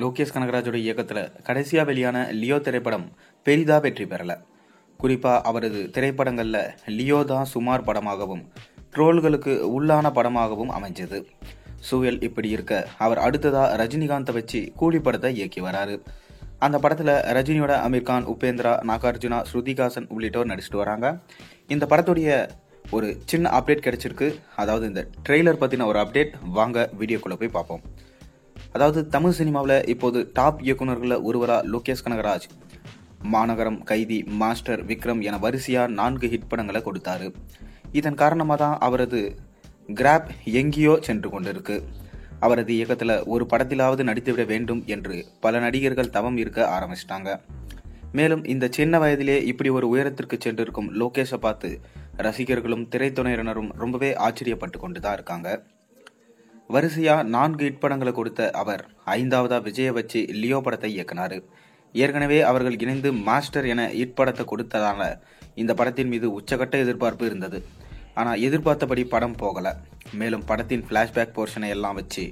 லோகேஷ் கனகராஜோட இயக்கத்தில் கடைசியாக வெளியான லியோ திரைப்படம் பெரிதா வெற்றி பெறல. குறிப்பாக அவரது திரைப்படங்களில் லியோ தான் சுமார் படமாகவும் ட்ரோல்களுக்கு உள்ளான படமாகவும் அமைஞ்சது. சூழல் இப்படி இருக்க அவர் அடுத்ததா ரஜினிகாந்தை வச்சு கூலி படத்தை இயக்கி வராரு. அந்த படத்தில் ரஜினியோட அமீர் கான், உபேந்திரா, நாகார்ஜுனா, ஸ்ருதிகாசன் உள்ளிட்டோர் நடிச்சிட்டு வராங்க. இந்த படத்துடைய ஒரு சின்ன அப்டேட் கிடைச்சிருக்கு. அதாவது இந்த ட்ரெய்லர் பற்றின ஒரு அப்டேட். வாங்க வீடியோக்குள்ளே போய் பார்ப்போம். அதாவது தமிழ் சினிமாவில் இப்போது டாப் இயக்குநர்களில் ஒருவராக லோகேஷ் கனகராஜ் மாநகரம், கைதி, மாஸ்டர், விக்ரம் என வரிசையாக 4 ஹிட் படங்களை கொடுத்தாரு. இதன் காரணமாக தான் அவரது கிராப் எங்கேயோ சென்று கொண்டிருக்கு. அவரது இயக்கத்தில் ஒரு படத்திலாவது நடித்துவிட வேண்டும் என்று பல நடிகர்கள் தவம் இருக்க ஆரம்பிச்சிட்டாங்க. மேலும் இந்த சின்ன வயதிலே இப்படி ஒரு உயரத்திற்கு சென்றிருக்கும் லோகேஷை பார்த்து ரசிகர்களும் திரைத்துறையினரும் ரொம்பவே ஆச்சரியப்பட்டு கொண்டு தான் இருக்காங்க. வரிசையா 4 ஹிட் படங்களை கொடுத்த அவர் 5வதா விஜயை வச்சு லியோ படத்தை இயக்குனாரு. ஏற்கனவே அவர்கள் இணைந்து மாஸ்டர் என ஹிட் படத்தை கொடுத்ததால இந்த படத்தின் மீது உச்சகட்ட எதிர்பார்ப்பு இருந்தது. ஆனால் எதிர்பார்த்தபடி படம் போகல. மேலும் படத்தின் பிளாஷ்பேக் போர்ஷனை எல்லாம் வச்சு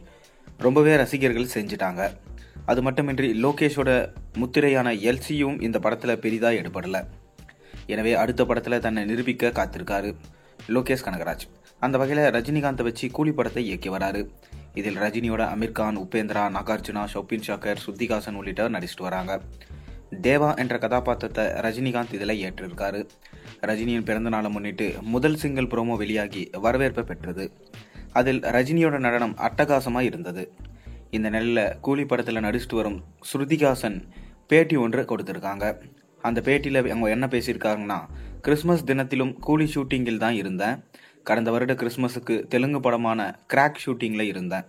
ரொம்பவே ரசிகர்கள் செஞ்சிட்டாங்க. அது மட்டுமின்றி லோகேஷோட முத்திரையான எல்சியும் இந்த படத்தில் பெரிதாக எடுபடல. எனவே அடுத்த படத்தில் தன்னை நிரூபிக்க காத்திருக்காரு லோகேஷ் கனகராஜ். அந்த வகையில் ரஜினிகாந்தை வச்சு கூலி படத்தை இயக்கி வராரு. இதில் ரஜினியோட அமீர் கான், உபேந்திரா, நாகார்ஜுனா, ஷோபின் ஷாக்கர், ஸ்ருதிகாசன் உள்ளிட்டவர் நடிச்சிட்டு வராங்க. தேவா என்ற கதாபாத்திரத்தை ரஜினிகாந்த் இதில் ஏற்றிருக்காரு. ரஜினியின் பிறந்த நாளை முன்னிட்டு முதல் சிங்கிள் ப்ரோமோ வெளியாகி வரவேற்பை பெற்றது. அதில் ரஜினியோட நடனம் அட்டகாசமாக இருந்தது. இந்த நிலையில் கூலி படத்தில் நடிச்சிட்டு வரும் ஸ்ருதிகாசன் பேட்டி ஒன்று கொடுத்துருக்காங்க. அந்த பேட்டியில் அவங்க என்ன பேசியிருக்காங்கன்னா, கிறிஸ்மஸ் தினத்திலும் கூலி ஷூட்டிங்கில் தான் இருந்தேன். கடந்த வருட கிறிஸ்மஸுக்கு தெலுங்கு படமான கிராக் ஷூட்டிங்கில் இருந்தேன்.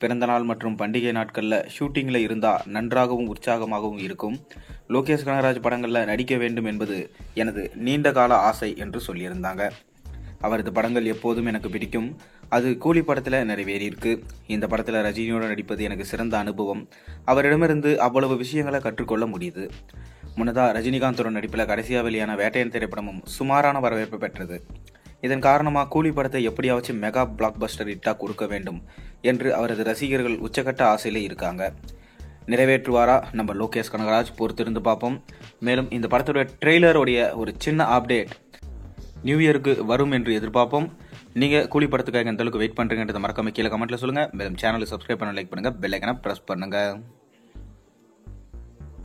பிறந்தநாள் மற்றும் பண்டிகை நாட்களில் ஷூட்டிங்கில் இருந்தால் நன்றாகவும் உற்சாகமாகவும் இருக்கும். லோகேஷ் கனகராஜ் படங்களில் நடிக்க வேண்டும் என்பது எனது நீண்ட கால ஆசை என்று சொல்லியிருந்தாங்க. அவரது படங்கள் எப்போதும் எனக்கு பிடிக்கும். அது கூலி படத்தில் நிறைவேறியிருக்கு. இந்த படத்தில் ரஜினியோடு நடிப்பது எனக்கு சிறந்த அனுபவம். அவரிடமிருந்து அவ்வளவு விஷயங்களை கற்றுக்கொள்ள முடியுது. முன்னதாக ரஜினிகாந்தோட நடிப்பில் கடைசியாக வெளியான வேட்டையன் திரைப்படமும் சுமாரான வரவேற்பு பெற்றது. இதன் காரணமாக கூலி படத்தை எப்படியாச்சும் மெகா பிளாக் பஸ்டர் ஹிட்டாக கொடுக்க வேண்டும் என்று அவரது ரசிகர்கள் உச்சகட்ட ஆசையிலே இருக்காங்க. நிறைவேற்றுவாரா நம்ம லோகேஷ் கனகராஜ்? பொறுத்திருந்து பார்ப்போம். மேலும் இந்த படத்தோட ட்ரெய்லருடைய ஒரு சின்ன அப்டேட் நியூ இயருக்கு வரும் என்று எதிர்பார்ப்போம். நீங்கள் கூலி படத்துக்காக எந்த அளவுக்கு வெயிட் பண்ணுறீங்கன்றதை மறக்காம கீழே கமெண்ட்டில் சொல்லுங்கள். மேலும் சேனலை சப்ஸ்கிரைப் பண்ண, லைக் பண்ணுங்கள், பெல் ஐக்கனை ப்ரெஸ் பண்ணுங்கள்.